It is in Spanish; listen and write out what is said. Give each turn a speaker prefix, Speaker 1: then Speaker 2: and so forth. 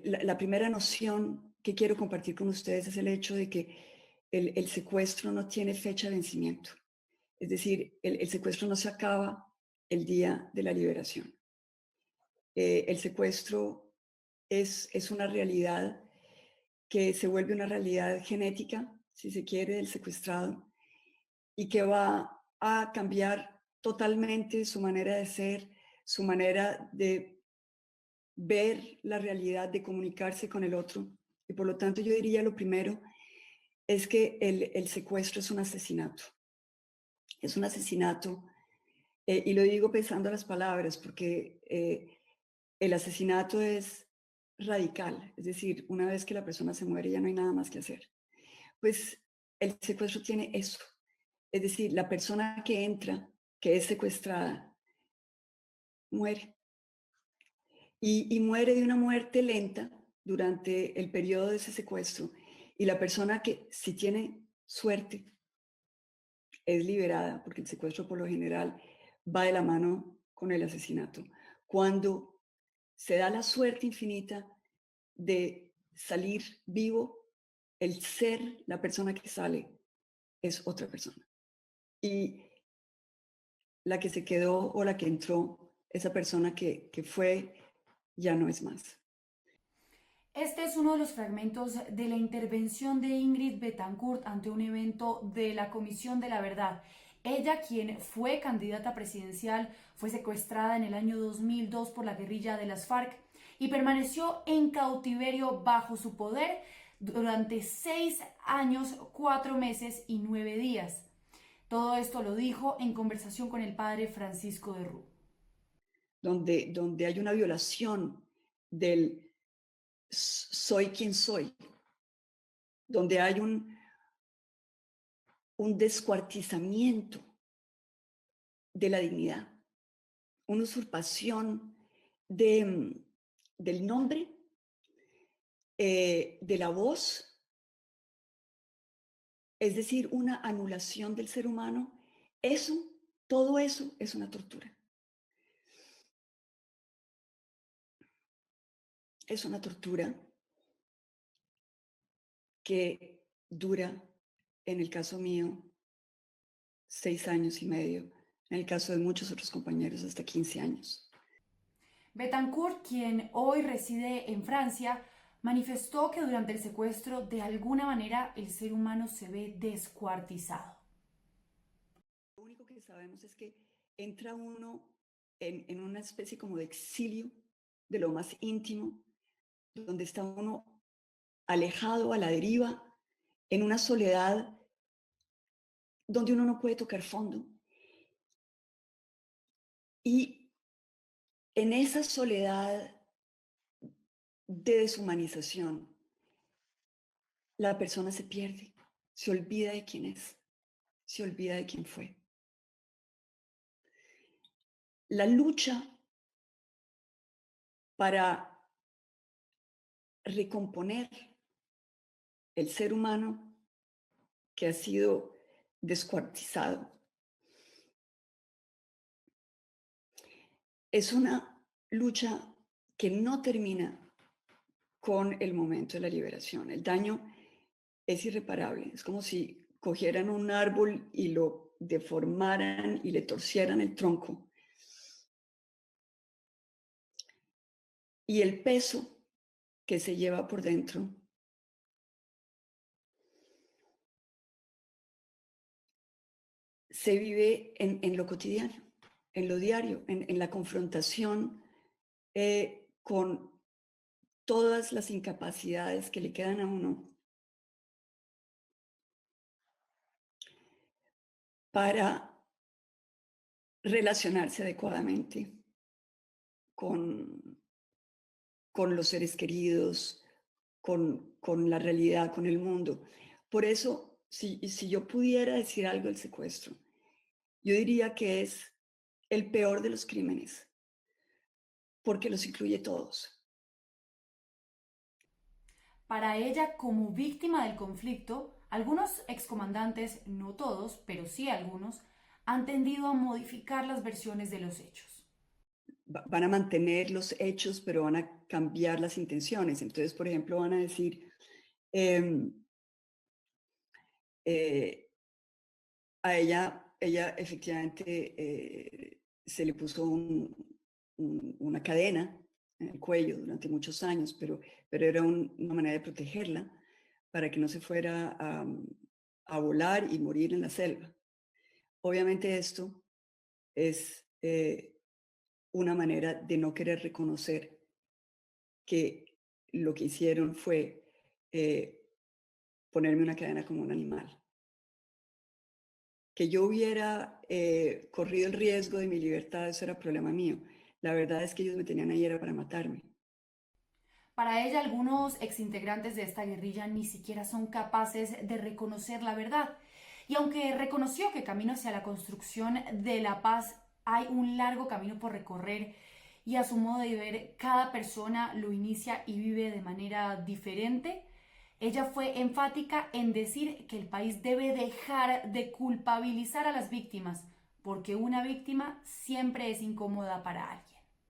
Speaker 1: la primera noción que quiero compartir con ustedes es el hecho de que el secuestro no tiene fecha de vencimiento. Es decir, el secuestro no se acaba el día de la liberación. El secuestro es una realidad que se vuelve una realidad genética, si se quiere, del secuestrado, y que va a cambiar totalmente su manera de ser, su manera de ver la realidad, de comunicarse con el otro. Y por lo tanto yo diría lo primero es que el secuestro es un asesinato. Es un asesinato, y lo digo pensando las palabras, porque el asesinato es radical, es decir, una vez que la persona se muere ya no hay nada más que hacer. Pues el secuestro tiene eso, es decir, la persona que entra, que es secuestrada, muere. Y muere de una muerte lenta durante el periodo de ese secuestro. Y la persona que, si tiene suerte, es liberada, porque el secuestro por lo general va de la mano con el asesinato. Cuando se da la suerte infinita de salir vivo, el ser, la persona que sale, es otra persona. Y la que se quedó o la que entró, esa persona que fue, ya no es más.
Speaker 2: Este es uno de los fragmentos de la intervención de Ingrid Betancourt ante un evento de la Comisión de la Verdad. Ella, quien fue candidata presidencial, fue secuestrada en el año 2002 por la guerrilla de las FARC y permaneció en cautiverio bajo su poder durante 6 años, 4 meses y 9 días. Todo esto lo dijo en conversación con el padre Francisco de Rú.
Speaker 1: Donde hay una violación del soy quien soy, donde hay un descuartizamiento de la dignidad, una usurpación de, del nombre, de la voz, es decir, una anulación del ser humano. Eso, todo eso es una tortura. Es una tortura que dura, en el caso mío, 6 años y medio, en el caso de muchos otros compañeros, hasta 15 años.
Speaker 2: Betancourt, quien hoy reside en Francia, manifestó que durante el secuestro de alguna manera el ser humano se ve descuartizado.
Speaker 1: Lo único que sabemos es que entra uno en una especie como de exilio de lo más íntimo, donde está uno alejado a la deriva, en una soledad donde uno no puede tocar fondo. Y en esa soledad de deshumanización, la persona se pierde, se olvida de quién es, se olvida de quién fue. La lucha para recomponer el ser humano que ha sido descuartizado es una lucha que no termina con el momento de la liberación. El daño es irreparable. Es como si cogieran un árbol y lo deformaran y le torcieran el tronco. Y el peso que se lleva por dentro se vive en lo cotidiano, en lo diario, en la confrontación con todas las incapacidades que le quedan a uno para relacionarse adecuadamente con, con los seres queridos, con la realidad, con el mundo. Por eso, si yo pudiera decir algo del secuestro, yo diría que es el peor de los crímenes, porque los incluye todos.
Speaker 2: Para ella, como víctima del conflicto, algunos excomandantes, no todos, pero sí algunos, han tendido a modificar las versiones de los hechos.
Speaker 1: van a mantener los hechos, pero van a cambiar las intenciones. Entonces, por ejemplo, van a decir, em, eh, a ella efectivamente se le puso una cadena en el cuello durante muchos años, pero era una manera de protegerla para que no se fuera a volar y morir en la selva. Obviamente esto es una manera de no querer reconocer que lo que hicieron fue eh, ponerme una cadena como un animal. Que yo hubiera corrido el riesgo de mi libertad, eso era problema mío. La verdad es que ellos me tenían ahí era para matarme.
Speaker 2: Para ella, algunos exintegrantes de esta guerrilla ni siquiera son capaces de reconocer la verdad. Y aunque reconoció que camino hacia la construcción de la paz hay un largo camino por recorrer y a su modo de ver cada persona lo inicia y vive de manera diferente, ella fue enfática en decir que el país debe dejar de culpabilizar a las víctimas, porque una víctima siempre es incómoda para alguien.